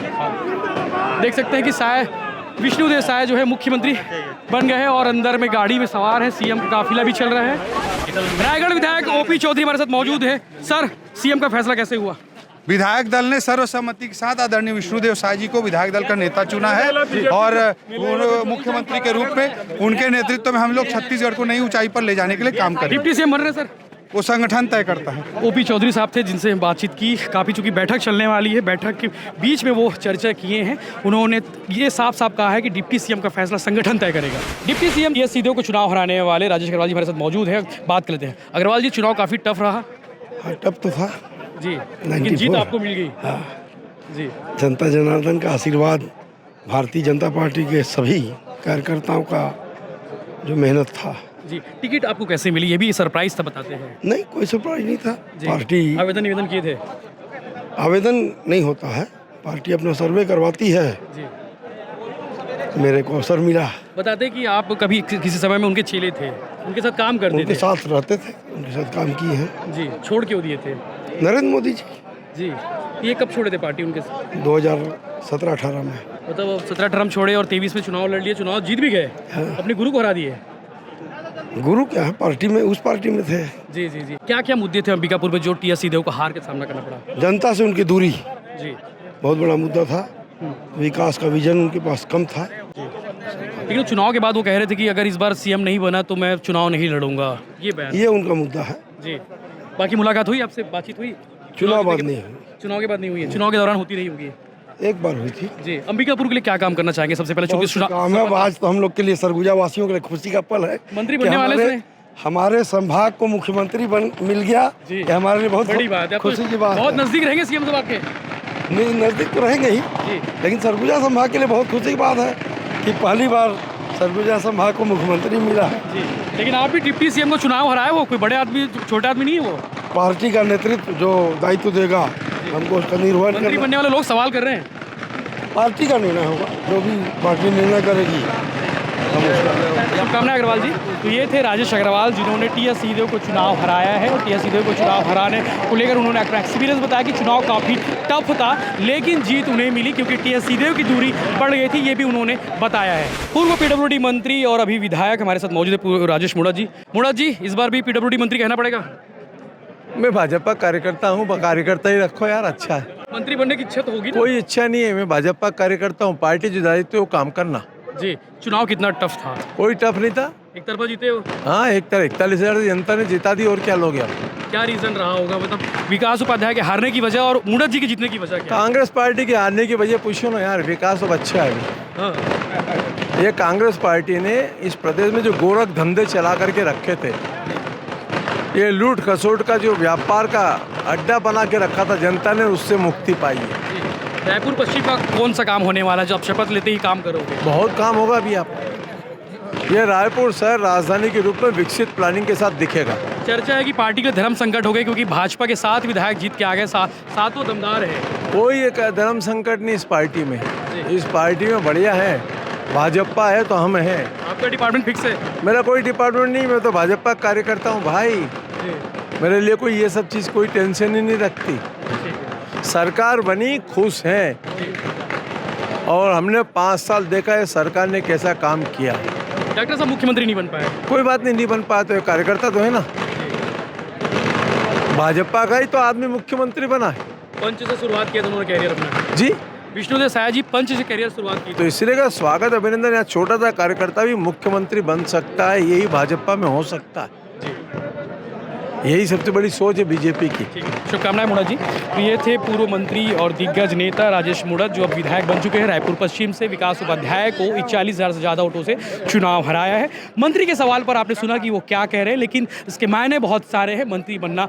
Speaker 1: देख सकते हैं कि साय, विष्णुदेव साय जो है मुख्यमंत्री बन गए हैं और अंदर में गाड़ी में सवार है, सीएम का काफिला भी चल रहा है। रायगढ़ विधायक ओपी चौधरी हमारे साथ मौजूद है। सर, सीएम का फैसला कैसे हुआ?
Speaker 3: विधायक दल ने सर्वसम्मति के साथ आदरणीय विष्णुदेव साय जी को विधायक दल का नेता चुना है और मुख्यमंत्री के रूप में उनके नेतृत्व में हम लोग छत्तीसगढ़ को नई ऊंचाई पर ले जाने के लिए काम करेंगे।
Speaker 1: डिप्टी सीएम बन रहे हैं सर?
Speaker 13: वो संगठन तय करता है।
Speaker 1: ओपी चौधरी साहब थे जिनसे हम बातचीत की। काफ़ी चूंकि बैठक चलने वाली है, बैठक के बीच में वो चर्चा किए हैं। उन्होंने ये साफ साफ कहा है कि डिप्टी सीएम का फैसला संगठन तय करेगा। डिप्टी सीएम टीएस सिंहदेव को चुनाव हराने वाले राजेश अग्रवाल जी हमारे साथ मौजूद है, बात कर लेते हैं। अग्रवाल जी, चुनाव काफ़ी टफ रहा।
Speaker 14: हाँ, टफ तो था
Speaker 1: जी, लेकिन जीत आपको मिल गई।
Speaker 14: हाँ,
Speaker 1: जी,
Speaker 14: जनता जनार्दन का आशीर्वाद, भारतीय जनता पार्टी के सभी कार्यकर्ताओं का जो मेहनत था।
Speaker 1: जी, टिकट आपको कैसे मिली, ये भी सरप्राइज था, बताते हैं।
Speaker 14: नहीं, कोई सरप्राइज नहीं था। पार्टी
Speaker 1: आवेदन निवेदन किए थे?
Speaker 14: आवेदन नहीं होता है, पार्टी अपना सर्वे करवाती है।
Speaker 1: जी,
Speaker 14: मेरे को अवसर मिला।
Speaker 1: बताते कि आप कभी किसी समय में उनके चेले थे, उनके साथ काम करते थे?
Speaker 14: उनके साथ रहते थे, उनके साथ काम किए हैं।
Speaker 1: जी, छोड़ क्यों दिए थे?
Speaker 14: नरेंद्र मोदी जी।
Speaker 1: जी, ये कब छोड़े थे पार्टी उनके साथ?
Speaker 14: 2017-18 में।
Speaker 1: मतलब 17-18 में छोड़े और 23 में चुनाव लड़ लिए, चुनाव जीत भी गए।
Speaker 14: हाँ।
Speaker 1: अपने गुरु को हरा दिए।
Speaker 14: गुरु क्या है, पार्टी में, उस पार्टी में थे।
Speaker 1: जी जी जी, क्या क्या मुद्दे थे अंबिकापुर में जो टीएस सिंहदेव को हार के सामना करना पड़ा?
Speaker 14: जनता से उनकी दूरी
Speaker 1: जी,
Speaker 14: बहुत बड़ा मुद्दा था। विकास का विजन उनके पास कम था।
Speaker 1: लेकिन चुनाव के बाद वो कह रहे थे कि अगर इस बार सीएम नहीं बना तो मैं चुनाव नहीं लड़ूंगा, ये बयान।
Speaker 14: ये उनका मुद्दा है।
Speaker 1: जी, बाकी मुलाकात हुई आपसे, बातचीत हुई?
Speaker 14: चुनाव बाद नहीं हुई।
Speaker 1: चुनाव के बाद नहीं हुई है, चुनाव के दौरान होती रही होगी।
Speaker 14: एक बार हुई थी।
Speaker 1: जी, अंबिकापुर के लिए क्या काम करना चाहेंगे सबसे पहले? चूंकि
Speaker 14: काम है, आज तो हम लोग के लिए, सरगुजा वासियों के लिए खुशी का पल है।
Speaker 1: मंत्री बनने वाले थे।
Speaker 14: हमारे संभाग को मुख्यमंत्री मिल गया, ये हमारे लिए बहुत
Speaker 1: बड़ी बात है।
Speaker 14: खुशी की बात है।
Speaker 1: बहुत नजदीक रहेंगे सीएम साहब के?
Speaker 14: नहीं, नजदीक तो रहेंगे ही, लेकिन सरगुजा संभाग के लिए बहुत खुशी की बात है कि पहली बार सरगुजा संभाग को मुख्यमंत्री मिला है।
Speaker 1: जी, लेकिन आप भी डिप्टी सीएम को चुनाव हराए, वो कोई बड़े आदमी, छोटे आदमी नहीं है। वो
Speaker 14: पार्टी का नेतृत्व जो दायित्व देगा हमको उसका निर्वहन
Speaker 1: मंत्री बनने वाले लोग सवाल कर रहे हैं।
Speaker 14: पार्टी का निर्णय होगा, जो भी पार्टी निर्णय करेगी।
Speaker 1: शुभकामनाएं अग्रवाल जी। तो ये थे राजेश अग्रवाल जिन्होंने टीएस सिंहदेव को चुनाव हराया है और टीएस सिंहदेव को चुनाव हराने को लेकर उन्होंने अपना एक्सपीरियंस बताया कि चुनाव काफ़ी टफ था, लेकिन जीत उन्हें मिली क्योंकि टीएस सिंहदेव की दूरी बढ़ गई थी, ये भी उन्होंने बताया है। पूर्व पीडब्ल्यूडी मंत्री और अभी विधायक हमारे साथ मौजूद है राजेश मुड़ा जी। मुड़ा जी, इस बार भी पीडब्ल्यूडी मंत्री कहना पड़ेगा?
Speaker 15: मैं भाजपा कार्यकर्ता हूँ, कार्यकर्ता ही रखो यार, अच्छा है।
Speaker 1: मंत्री बनने की इच्छा तो होगी?
Speaker 15: कोई इच्छा नहीं है, मैं भाजपा कार्यकर्ता हूँ, पार्टी जो दायित्व है वो काम करना।
Speaker 1: जी, चुनाव कितना टफ था?
Speaker 15: कोई टफ नहीं था,
Speaker 1: एक तरफा जीते हो।
Speaker 15: हाँ, एक तरह 41,000 जनता ने जिता दी, और क्या लोगे आप?
Speaker 1: क्या रीजन रहा होगा, मतलब विकास उपाध्याय के हारने की वजह और मुड़ा जी के जीतने की वजह क्या?
Speaker 15: कांग्रेस पार्टी के हारने की वजह पूछो ना यार, विकास अब अच्छा है।
Speaker 1: हाँ।
Speaker 15: ये कांग्रेस पार्टी ने इस प्रदेश में जो गोरख धंधे चला करके रखे थे, ये लूट खसोट का जो व्यापार का अड्डा बना के रखा था, जनता ने उससे मुक्ति पाई है।
Speaker 1: रायपुर पश्चिम का कौन सा काम होने वाला है जो आप शपथ लेते ही काम करोगे?
Speaker 15: बहुत काम होगा अभी आप। ये रायपुर शहर राजधानी के रूप में विकसित प्लानिंग के साथ दिखेगा।
Speaker 1: चर्चा है कि पार्टी के धर्म संकट हो गए क्योंकि भाजपा के 7 विधायक जीत के आ गए, सातों दमदार है।
Speaker 15: कोई एक धर्म संकट नहीं इस पार्टी में, इस पार्टी में बढ़िया है। भाजपा है तो हम हैं।
Speaker 1: आपका डिपार्टमेंट फिक्स है?
Speaker 15: मेरा कोई डिपार्टमेंट नहीं, मैं तो भाजपा कार्यकर्ता हूँ भाई। मेरे लिए कोई ये सब चीज़ कोई टेंशन ही नहीं रखती। सरकार बनी, खुश हैं, और हमने 5 साल देखा है सरकार ने कैसा काम किया।
Speaker 1: डॉक्टर साहब मुख्यमंत्री नहीं बन पाए?
Speaker 15: कोई बात नहीं बन पाए तो कार्यकर्ता तो है ना। भाजपा का ही तो आदमी मुख्यमंत्री बना है।
Speaker 1: पंच से शुरुआत किया था उन्होंने कैरियर अपना।
Speaker 15: जी,
Speaker 1: विष्णुदेव साय जी पंच से कैरियर शुरुआत की,
Speaker 15: तो इसलिए का स्वागत अभिनंदन। यहाँ छोटा सा कार्यकर्ता भी मुख्यमंत्री बन सकता है, यही भाजपा में हो सकता है। यही सबसे बड़ी सोच है बीजेपी की।
Speaker 1: शुभकामनाएं मुड़ा जी। तो ये थे पूर्व मंत्री और दिग्गज नेता राजेश मुड़ा जो अब विधायक बन चुके हैं। रायपुर पश्चिम से विकास उपाध्याय को 41,000 से ज़्यादा वोटों से चुनाव हराया है। मंत्री के सवाल पर आपने सुना कि वो क्या कह रहे हैं, लेकिन इसके मायने बहुत सारे हैं। मंत्री बनना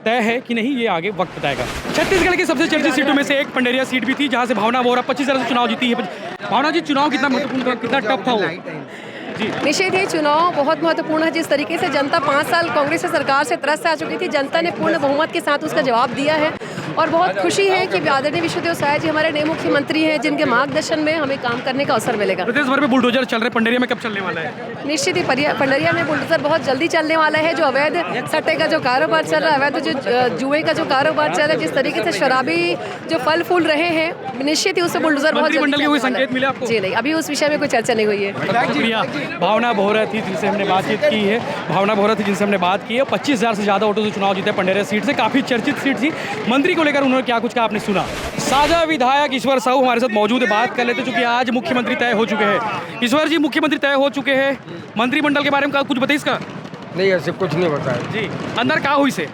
Speaker 1: तय है कि नहीं, ये आगे वक्त बताएगा। छत्तीसगढ़ की सबसे चर्चित सीटों में से एक पंडेरिया सीट भी थी जहाँ से भावना बोरा 25,000 से चुनाव जीती है। भावना जी, चुनाव कितना महत्वपूर्ण था, कितना टफ था वो?
Speaker 4: निश्चित ही चुनाव बहुत महत्वपूर्ण है। जिस तरीके से जनता 5 साल कांग्रेस की सरकार से त्रस्त आ चुकी थी, जनता ने पूर्ण बहुमत के साथ उसका जवाब दिया है और बहुत खुशी है कि आदरणीय विष्णुदेव साय जी हमारे नए मुख्यमंत्री हैं, जिनके मार्गदर्शन में हमें काम करने का अवसर मिलेगा।
Speaker 1: प्रदेश भर में बुलडोजर चल रहे, पंडेरिया में कब चलने वाला है?
Speaker 4: निश्चित ही पंडेरिया में बुलडोजर बहुत जल्दी चलने वाला है। जो अवैध सट्टे का जो कारोबार चल रहा है, अवैध जो जुए का जो कारोबार चल रहा है, जिस तरीके से शराबी जो फल फूल रहे हैं, निश्चित ही उससे बुलडोजर बहुत
Speaker 1: मंत्रिमंडल के कोई संकेत मिले आपको?
Speaker 4: जी नहीं, अभी उस विषय में कोई चर्चा नहीं हुई है।
Speaker 1: भावना बोरा थी जिनसे हमने बातचीत की है, भावना बोरा थी जिनसे हमने बात की है। 25,000 से ज़्यादा वोटों से चुनाव जीते पंडेरिया सीट से, काफ़ी चर्चित सीट थी। मंत्री को लेकर उन्होंने क्या कुछ कहा आपने सुना। साझा विधायक ईश्वर साहू हमारे साथ मौजूद है, बात कर लेते चूँकि आज मुख्यमंत्री तय हो चुके हैं। ईश्वर जी, मुख्यमंत्री तय हो चुके हैं, मंत्रिमंडल के बारे में कुछ बताइए इसका।
Speaker 5: नहीं ऐसे कुछ नहीं बताया
Speaker 1: जी अंदर का हुई से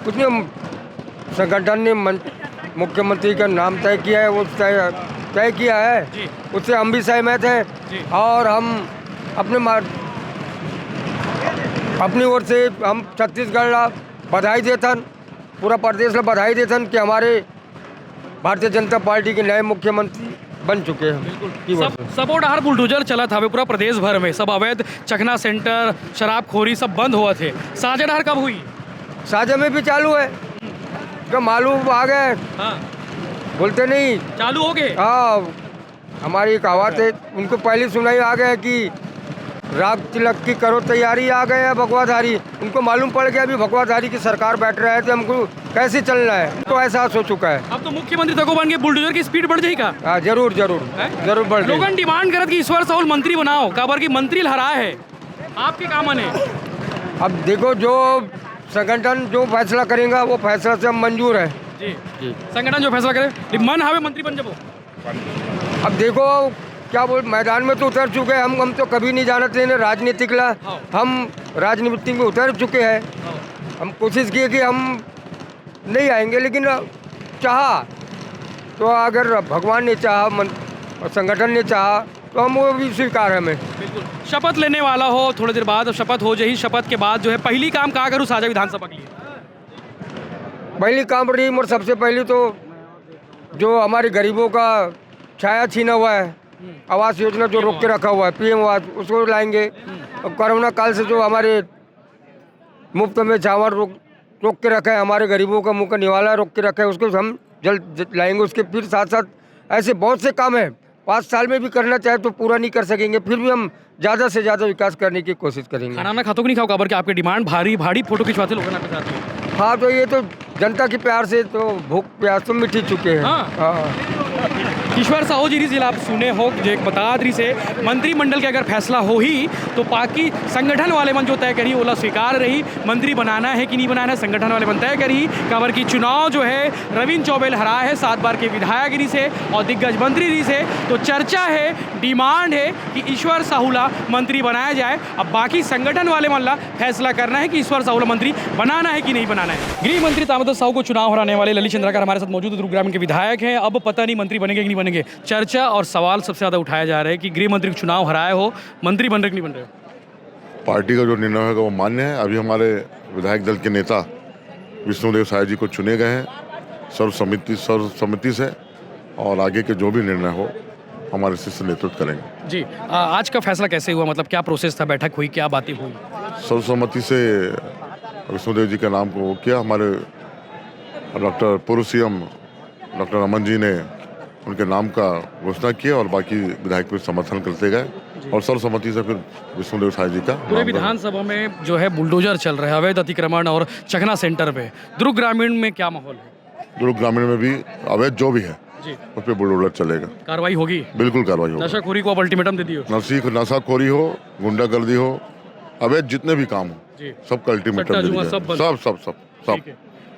Speaker 5: कुछ नहीं। संगठन ने मुख्यमंत्री का नाम तय किया है, वो तय किया है, उससे हम भी सहमत हैं और हम अपनी ओर से हम छत्तीसगढ़ बधाई देथन, पूरा प्रदेश ला बधाई देथन कि हमारे भारतीय जनता पार्टी के नए मुख्यमंत्री बन चुके हैं।
Speaker 1: सबो डहर बुलडोजर चला था पूरा प्रदेश भर में, सब अवैध चखना सेंटर शराबखोरी सब बंद हुआ थे। साजा डहर कब हुई?
Speaker 5: साजा में भी चालू है, क्या मालूम आ गए?
Speaker 1: हाँ।
Speaker 5: बोलते नहीं
Speaker 1: चालू हो गए।
Speaker 5: हाँ, हमारी कहावत है, उनको पहली सुनाई आ गया कि राग तिलक की करो तैयारी, आ गए हैं भगवाधारी। उनको मालूम पड़ गया अभी भगवाधारी की सरकार बैठ रहा है तो हमको कैसे चलना है, तो एहसास हो चुका है।
Speaker 1: अब तो मुख्यमंत्री तक बन गए, बुलडोजर की स्पीड बढ़ जाएगा।
Speaker 5: हाँ जरूर जरूर जरूर बढ़ जाएगी।
Speaker 1: लोगन डिमांड करत कि ईश्वर साहुल मंत्री बनाओ, काबर की मंत्री हरा है, आपके काम ने।
Speaker 5: अब देखो जो संगठन जो फैसला करेगा वो फैसला से हम मंजूर है।
Speaker 1: जी संगठन जो फैसला करे मन हवे मंत्री बन जाबो।
Speaker 5: अब देखो क्या बोल, मैदान में तो उतर चुके हैं हम तो कभी नहीं जानते हैं राजनीतिक ला, हम राजनीति में उतर चुके हैं। हम कोशिश किए कि हम नहीं आएंगे, लेकिन चाहा तो अगर भगवान ने चाहा और संगठन ने चाहा तो हम वो भी स्वीकार है। हमें
Speaker 1: बिल्कुल शपथ लेने वाला हो थोड़ी देर बाद, शपथ हो जाए, शपथ के बाद जो है पहली काम क्या करूँ साजा विधानसभा के लिए?
Speaker 5: पहली काम रही और सबसे पहली तो जो हमारे गरीबों का छाया छीना हुआ है, आवास योजना जो रोक के रखा हुआ है, पीएम आवास, उसको लाएंगे। और कोरोना काल से जो हमारे मुफ्त में चावल रोक के रखा है, हमारे गरीबों का मुंह का निवाला रोक के रखा है, उसको हम जल्द लाएंगे। उसके फिर साथ साथ ऐसे बहुत से काम हैं, 5 साल में भी करना चाहे तो पूरा नहीं कर सकेंगे, फिर भी हम ज़्यादा से ज़्यादा विकास करने की कोशिश करेंगे।
Speaker 1: खाना खातो कि नहीं खाओ, काबर के आपके डिमांड भारी भारी फोटो खिंचवाते लोगों के साथ।
Speaker 5: हाँ तो ये तो जनता के प्यार से तो भूख प्यास तो मिट ही चुके हैं। हाँ।
Speaker 1: ईश्वर साहू जी जिला आप सुने हो जो एक बता दी से मंत्रिमंडल के अगर फैसला हो ही तो बाकी संगठन वाले मन जो तय करी ओला स्वीकार रही, मंत्री बनाना है कि नहीं बनाना है संगठन वाले मन तय करी। काबर की चुनाव जो है रविंद्र चौबे हरा है 7 बार के विधायक से और दिग्गज मंत्री से, तो चर्चा है, डिमांड है कि ईश्वर साहूला मंत्री बनाया जाए। अब बाकी संगठन वाले मन ला फैसला करना है कि ईश्वर साहूला मंत्री बनाना है कि नहीं बनाना है। गृह मंत्री ताम्रध्वज साहू को चुनाव हराने वाले ललित चंद्राकर हमारे साथ मौजूद दुर्ग ग्रामीण के विधायक हैं। अब पता नहीं मंत्री बनेंगे कि नहीं बनेंगे, चर्चा और सवाल सबसे ज़्यादा उठाया जा रहा है कि गृह मंत्री चुनाव हराए हो, मंत्री बन रहे कि नहीं बन रहे?
Speaker 13: पार्टी का जो निर्णय होगा वो मान्य है। अभी हमारे विधायक दल के नेता विष्णुदेव साय जी को चुने गए हैं सर्वसम्मति से, और आगे के जो भी निर्णय हो हमारे शिष्य नेतृत्व करेंगे।
Speaker 1: जी आज का फैसला कैसे हुआ, मतलब क्या प्रोसेस था, बैठक हुई, क्या बातें हुई?
Speaker 13: सर्वसम्मति से विष्णुदेव जी के नाम को किया। हमारे डॉक्टर पूर्व सीएम डॉक्टर रमन जी ने उनके नाम का घोषणा किया और बाकी विधायक भी समर्थन करते गए और सर्वसम्मति से फिर विष्णुदेव साय जी का।
Speaker 1: पूरे विधानसभा में जो है बुलडोजर चल रहा है, अवैध अतिक्रमण और चखना सेंटर पे, दुर्ग ग्रामीण में क्या माहौल है?
Speaker 13: दुर्ग ग्रामीण में भी अवैध जो भी है उस पर बुलडोजर चलेगा।
Speaker 1: कार्रवाई होगी?
Speaker 13: बिल्कुल कार्रवाई होगी।
Speaker 1: नशाखोरी को अब अल्टीमेटम दे दियो।
Speaker 13: नशाखोरी हो, गुंडागर्दी हो, अवैध जितने भी काम हो सबका अल्टीमेटम दे दिया। सब।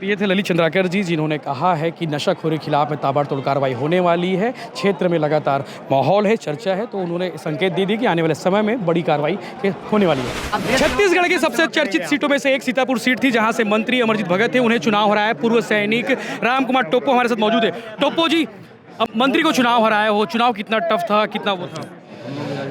Speaker 1: ये थे ललित चंद्राकर जी जिन्होंने कहा है कि नशाखोरी खिलाफ में ताबड़तोड़ कार्रवाई होने वाली है, क्षेत्र में लगातार माहौल है, चर्चा है, तो उन्होंने संकेत दे दिए कि आने वाले समय में बड़ी कार्रवाई होने वाली है। छत्तीसगढ़ की सबसे चर्चित सीटों में से एक सीतापुर सीट थी जहां से मंत्री अमरजीत भगत थे, उन्हें चुनाव हराया पूर्व सैनिक राम कुमार टोप्पो हमारे साथ मौजूद है। टोप्पो जी, अब मंत्री को चुनाव हराया हो, चुनाव कितना टफ था, कितना वो था?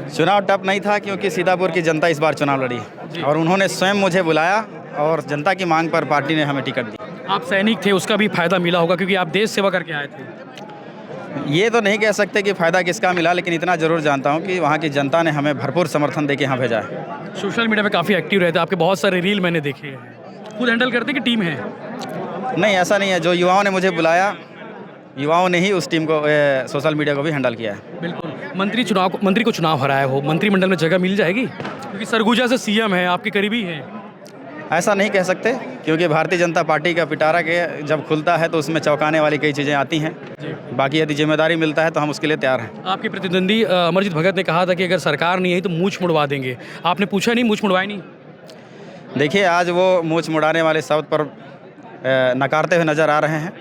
Speaker 6: चुनाव टफ नहीं था क्योंकि सीतापुर की जनता इस बार चुनाव लड़ी और उन्होंने स्वयं मुझे बुलाया और जनता की मांग पर पार्टी ने हमें टिकट दी।
Speaker 1: आप सैनिक थे, उसका भी फायदा मिला होगा क्योंकि आप देश सेवा करके आए थे।
Speaker 6: ये तो नहीं कह सकते कि फ़ायदा किसका मिला, लेकिन इतना ज़रूर जानता हूँ कि वहाँ की जनता ने हमें भरपूर समर्थन देके यहाँ भेजा है।
Speaker 1: सोशल मीडिया पे काफ़ी एक्टिव रहते हैं, आपके बहुत सारे रील मैंने देखे हैं। खुद हैंडल करते कि टीम है?
Speaker 6: नहीं, ऐसा नहीं है। जो युवाओं ने मुझे बुलाया, युवाओं ने ही उस टीम को सोशल मीडिया को भी हैंडल किया है।
Speaker 1: बिल्कुल। मंत्री को चुनाव हराया हो, मंत्रिमंडल में जगह मिल जाएगी क्योंकि सरगुजा से सीएम है, आपके करीबी हैं?
Speaker 6: ऐसा नहीं कह सकते क्योंकि भारतीय जनता पार्टी का पिटारा के जब खुलता है तो उसमें चौंकाने वाली कई चीज़ें आती हैं। बाकी यदि जिम्मेदारी मिलता है तो हम उसके लिए तैयार हैं।
Speaker 1: आपके प्रतिद्वंदी अमरजीत भगत ने कहा था कि अगर सरकार नहीं आई तो मूछ मुड़वा देंगे, आपने पूछा नहीं, मूछ मुड़वाई नहीं?
Speaker 6: देखिए, आज वो मूछ मुड़ाने वाले शब्द पर नकारते हुए नज़र आ रहे हैं,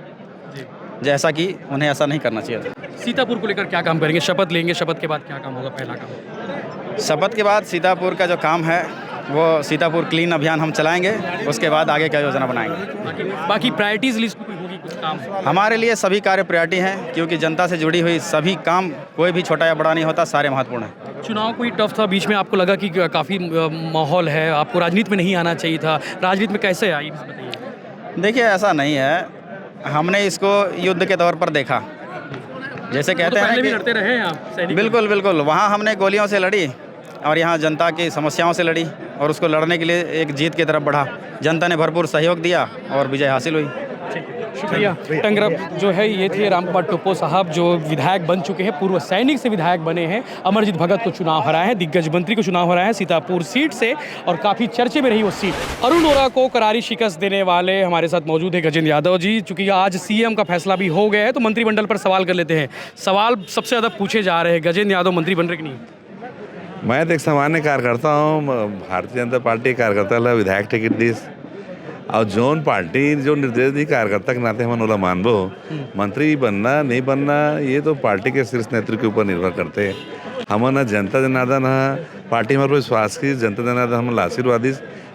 Speaker 6: जैसा कि उन्हें ऐसा नहीं करना चाहिए था।
Speaker 1: सीतापुर को लेकर क्या काम करेंगे? शपथ लेंगे, शपथ के बाद क्या काम होगा? पहला काम
Speaker 6: शपथ के बाद सीतापुर का जो काम है वो सीतापुर क्लीन अभियान हम चलाएंगे, उसके बाद आगे क्या योजना बनाएंगे।
Speaker 1: बाकी प्रायोरिटीज लिस्ट में कोई होगी कुछ काम?
Speaker 6: हमारे लिए सभी कार्य प्रायोरिटी हैं, क्योंकि जनता से जुड़ी हुई सभी काम, कोई भी छोटा या बड़ा नहीं होता, सारे महत्वपूर्ण हैं।
Speaker 1: चुनाव कोई टफ था, बीच में आपको लगा कि काफ़ी माहौल है, आपको राजनीति में नहीं आना चाहिए था, राजनीति में कैसे आई बताइए?
Speaker 6: देखिए, ऐसा नहीं है, हमने इसको युद्ध के तौर पर देखा। जैसे कहते हैं
Speaker 1: पहले भी
Speaker 6: कि
Speaker 1: लड़ते रहे हैं आप सैनिक?
Speaker 6: बिल्कुल बिल्कुल, वहाँ हमने गोलियों से लड़ी और यहाँ जनता की समस्याओं से लड़ी, और उसको लड़ने के लिए एक जीत की तरफ बढ़ा। जनता ने भरपूर सहयोग दिया और विजय हासिल हुई।
Speaker 1: शुक्रिया। टंगरप जो है ये थे रामकुमार टोप्पो साहब, जो विधायक बन चुके हैं, पूर्व सैनिक से विधायक बने हैं। अमरजीत भगत को चुनाव हराए हैं, दिग्गज मंत्री को चुनाव हराए हैं सीतापुर सीट से, और काफ़ी चर्चे में रही वो सीट। अरुण वोरा को करारी शिकस्त देने वाले हमारे साथ मौजूद है गजेंद्र यादव जी। चूँकि आज सीएम का फैसला भी हो गया है, तो मंत्रिमंडल पर सवाल कर लेते हैं। सवाल सबसे ज़्यादा पूछे जा रहे हैं, गजेंद्र यादव मंत्री बन रहे कि नहीं?
Speaker 16: मैं तो एक सामान्य कार्यकर्ता हूँ, भारतीय जनता पार्टी कार्यकर्ता ला विधायक टिकट दी और जोन पार्टी जो निर्देश दी कार्यकर्ता के नाते हम ओला मानबो। मंत्री बनना नहीं बनना ये तो पार्टी के शीर्ष नेतृत्व के ऊपर निर्भर करते हैं। हमारा जनता जनार्दन है, पार्टी हमारे पर विश्वास की, जनता जनार्दन हमारा आशीर्वादी,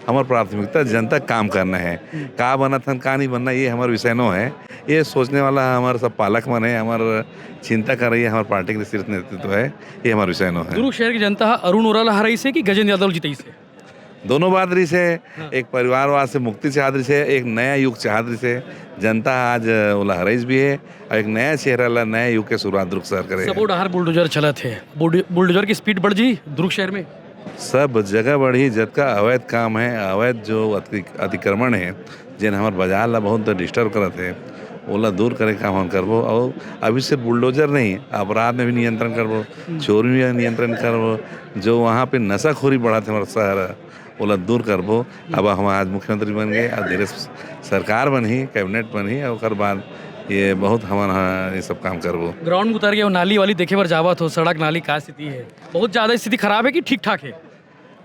Speaker 16: हमारी प्राथमिकता जनता काम करना है। का बना था का नहीं बनना ये हमारा विषय नो है, ये सोचने वाला हमारे सब पालक मन है, हमारे चिंता कर रही है, हमारे पार्टी के शीर्ष नेतृत्व है, ये हमारा विषय नो है।
Speaker 1: दुर्ग शहर की जनता अरुण वोरा हराई से कि गजेंद्र यादव जीतई से?
Speaker 16: दोनों बात रही से, एक परिवारवाद से मुक्ति चाहत रही से, एक नया युग चाहत रही से। जनता आज ओला हराइस भी है और एक नया चेहरा ला नया युग के शुरुआत दुर्ग शहर करे।
Speaker 1: सबो डहार बुलडोजर चलत है, बुलडोजर की स्पीड बढ़ जी दुर्ग शहर में?
Speaker 16: सब जगह बढ़ी, जबका अवैध काम है, अवैध जो अतिक्रमण है, जिन हमारे बाजार ला बहुत डिस्टर्ब करते हैं, ओला दूर करे काम हम करबो। और अभी सिर्फ बुलडोजर नहीं, अपराध में भी नियंत्रण करबो, चोरी में भी नियंत्रण करबो, जो वहाँ पे नशाखोरी बढ़ाते हमारे शहर ओला दूर करबो। अब हम आज मुख्यमंत्री बन गए और धीरे सरकार बनी, कैबिनेट बनी, और बाद ये बहुत हमारा ये सब काम करबो।
Speaker 1: ग्राउंड में उतर गया, नाली वाली देखे पर जावत हो, सड़क नाली का स्थिति है? बहुत ज़्यादा स्थिति खराब है कि ठीक ठाक है?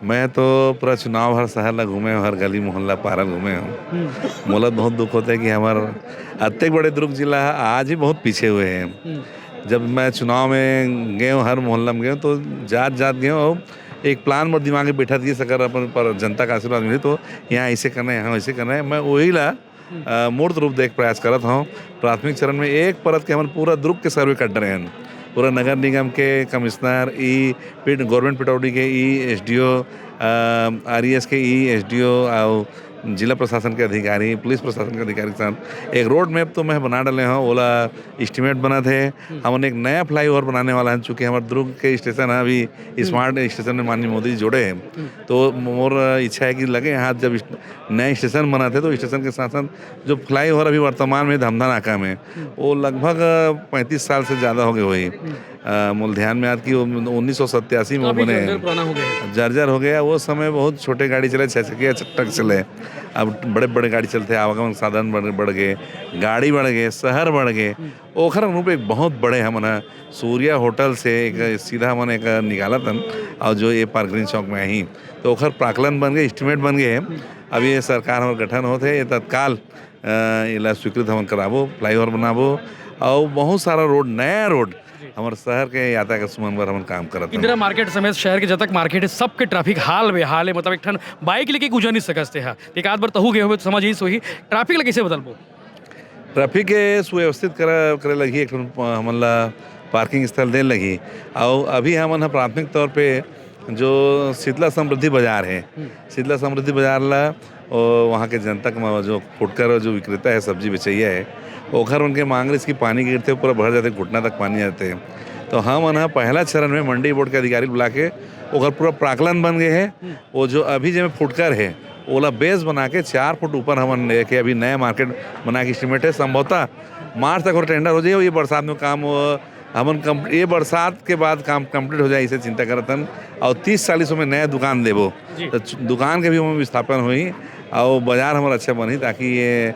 Speaker 16: मैं तो पूरा चुनाव हर शहर ला घूमे हूँ, हर गली मोहल्ला पारा घूमे हूँ। मोला बहुत दुख होता है कि हमारे अत्ते बड़े दुर्ग जिला आज ही बहुत पीछे हुए हैं। जब मैं चुनाव में गए हूँ, हर मोहल्ला में गए हूँ, तो जात गए हूँ और एक प्लान मोर दिमाग में बैठा दिए, अगर अपन पर जनता का आशीर्वाद मिले तो यहाँ ऐसे करना है, यहाँ ऐसे करना है। मैं वही ला मूर्त रूप देख प्रयास करत हूँ। प्राथमिक चरण में एक परत के हमारे पूरा दुर्ग के सर्वे कर रहे हैं, पूरा नगर निगम के कमिश्नर, गवर्नमेंट पिटौडी के एसडीओ, आरईएस के एसडीओ और जिला प्रशासन के अधिकारी, पुलिस प्रशासन के अधिकारी के साथ एक रोड मैप तो मैं बना डाले हूँ। ओला एस्टिमेट बना थे, हमने एक नया फ्लाईओवर बनाने वाला है, चूँकि हमारे दुर्ग के स्टेशन है अभी स्मार्ट स्टेशन में माननीय मोदी जी जोड़े हैं, तो मोर इच्छा है कि लगे हाथ जब नए स्टेशन बनाते तो स्टेशन के साथ साथ जो फ्लाईओवर अभी वर्तमान में धमधा नाका में, वो लगभग 35 साल से ज़्यादा हो गए हुई। मूल ध्यान में याद कि 1987 में बने, जर्जर हो गया। वो समय बहुत छोटे गाड़ी चले, 6 चक्किया ट्रक चले, अब बड़े बड़े गाड़ी चलते, आवागमन साधन बढ़ गए, गाड़ी बढ़ गए, शहर बढ़ गए। ओखर अनुरूप एक बहुत बड़े हमन सूर्या होटल से एक सीधा हमन एक निकाला तन, और जो ये पार्क ग्रीन चौक में ही तो ओखर प्राकलन बन गए, एस्टिमेट बन गए। अब ये सरकार हमारे गठन होते, ये तत्काल इला स्वीकृत हमन कराबो, फ्लाईओवर बनाबो और बहुत सारा रोड, नया रोड हमारे शहर के यातायात सुमन पर हम काम करते हैं।
Speaker 1: इंदिरा मार्केट समेत शहर के जब तक मार्केट है, सबके ट्रैफिक हाल है, मतलब एक ठन बाइक लेके गुजर नहीं सकते हैं। एक आध बार तहु गए हुए तो समझ ही सोही ट्रैफिक कैसे बदलबो?
Speaker 16: ट्रैफिक के सुव्यवस्थित करे लगी, एक हमला पार्किंग स्थल दे लगी। और अभी हमन प्राथमिक तौर पे जो शीतला समृद्धि बाजार है, शीतला समृद्धि बाजार ला और वहाँ के जनता का जो फुटकर जो विक्रेता है, सब्जी बेचैया है, वो घर उनके मांग रहे इसकी पानी गिरते पूरा भर जाते, घुटना तक पानी आते हैं। तो हम ना पहला चरण में मंडी बोर्ड के अधिकारी बुला के वो घर पूरा प्राकलन बन गए हैं। वो जो अभी जो फुटकर है ओला बेस बना के 4 फुट ऊपर हम लेके अभी नया मार्केट बना के एस्टिमेट है, संभवतः मार्च तक और टेंडर हो जाए। ये बरसात में काम हमन ये बरसात के बाद काम कंप्लीट हो जाए, इसे चिंता करतन। और 30-40 में नया दुकान देबो, तो दुकान के भी हम विस्थापन हुई और बाजार हमारा अच्छा बनी, ताकि ये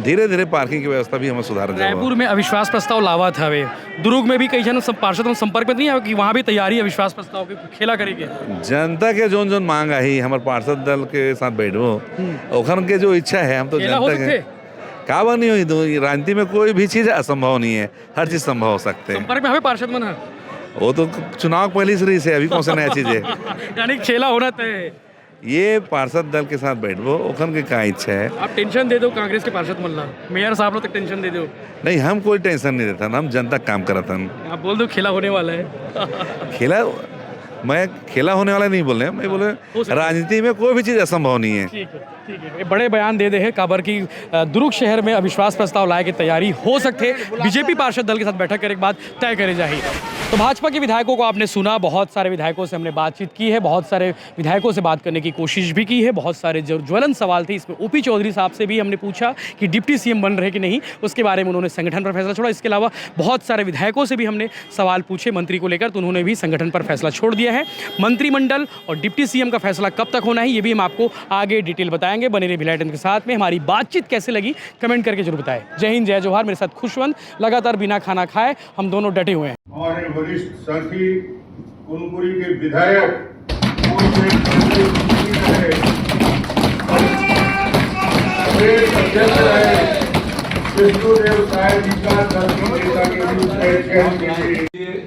Speaker 16: धीरे धीरे पार्किंग की व्यवस्था भी हमें सुधार जाए।
Speaker 1: रायपुर में अविश्वास प्रस्ताव लावा था, दुर्ग में भी कई जन पार्षद संपर्क में नहीं है कि वहाँ भी तैयारी अविश्वास प्रस्ताव की खेला करेंगे।
Speaker 16: जनता के जोन मांग आई, हमारे पार्षद दल के साथ बैठो, ओखर के जो इच्छा है, हम तो जनता के का नहीं हुई। तो राजनीति में कोई भी चीज़ असंभव नहीं है, हर चीज़ संभव हो सकते हैं।
Speaker 1: संपर्क में हमें पार्षद मन है,
Speaker 16: वो तो चुनाव पहले से रही से, अभी कौन सा नया चीज़ है।
Speaker 1: यानी खेला होना तय।
Speaker 16: ये पार्षद दल के साथ बैठबो ओखन के का इच्छा है।
Speaker 1: आप टेंशन दे दो कांग्रेस के पार्षद मल्ला मेयर साहब लोग तक टेंशन दे दो।
Speaker 16: नहीं, हम कोई टेंशन नहीं देता ना, हम जनता काम करता हूँ।
Speaker 1: आप बोल दो खेला होने वाला है।
Speaker 16: खेला, मैं खेला होने वाला नहीं बोल रहे, मैं बोल रहे राजनीति में कोई भी चीज़ असंभव नहीं है।
Speaker 1: ठीक है, ठीक है। बड़े बयान दे दे है काबर की दुर्ग शहर में अविश्वास प्रस्ताव लाए की तैयारी हो सकते बीजेपी पार्षद दल के साथ बैठक करे के बाद तय करे जाए। तो भाजपा के विधायकों को आपने सुना, बहुत सारे विधायकों से हमने बातचीत की है, बहुत सारे विधायकों से बात करने की कोशिश भी की है, बहुत सारे जो ज्वलन सवाल थे इसमें ओपी चौधरी साहब से भी हमने पूछा कि डिप्टी सीएम बन रहे कि नहीं, उसके बारे में उन्होंने संगठन पर फैसला छोड़ा। इसके अलावा बहुत सारे विधायकों से भी हमने सवाल पूछे मंत्री को लेकर, तो उन्होंने भी संगठन पर फैसला छोड़ दिया है। मंत्रिमंडल और डिप्टी सीएम का फैसला कब तक होना है ये भी हम आपको आगे डिटेल बताएंगे। बने रहिए भिलाई टाइम्स के साथ में। हमारी बातचीत कैसे लगी कमेंट करके जरूर बताएं। जय हिंद, जय जोहार। मेरे साथ खुशवंत लगातार बिना खाना खाए हम दोनों डटे हुए हैं।
Speaker 17: हमारे वरिष्ठ साथी कुनकुरी के विधायक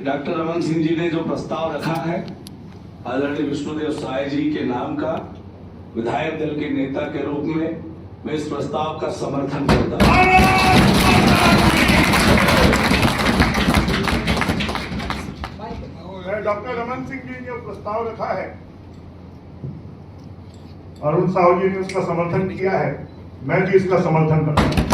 Speaker 18: डॉक्टर रमन सिंह जी ने जो प्रस्ताव रखा है आदरणीय विष्णुदेव साय जी के नाम का विधायक दल के नेता के रूप में मैं इस प्रस्ताव का समर्थन करता हूं।
Speaker 17: डॉक्टर रमन सिंह जी ने जो प्रस्ताव रखा है, अरुण साहू जी ने उसका समर्थन किया है, मैं भी इसका समर्थन करता हूं।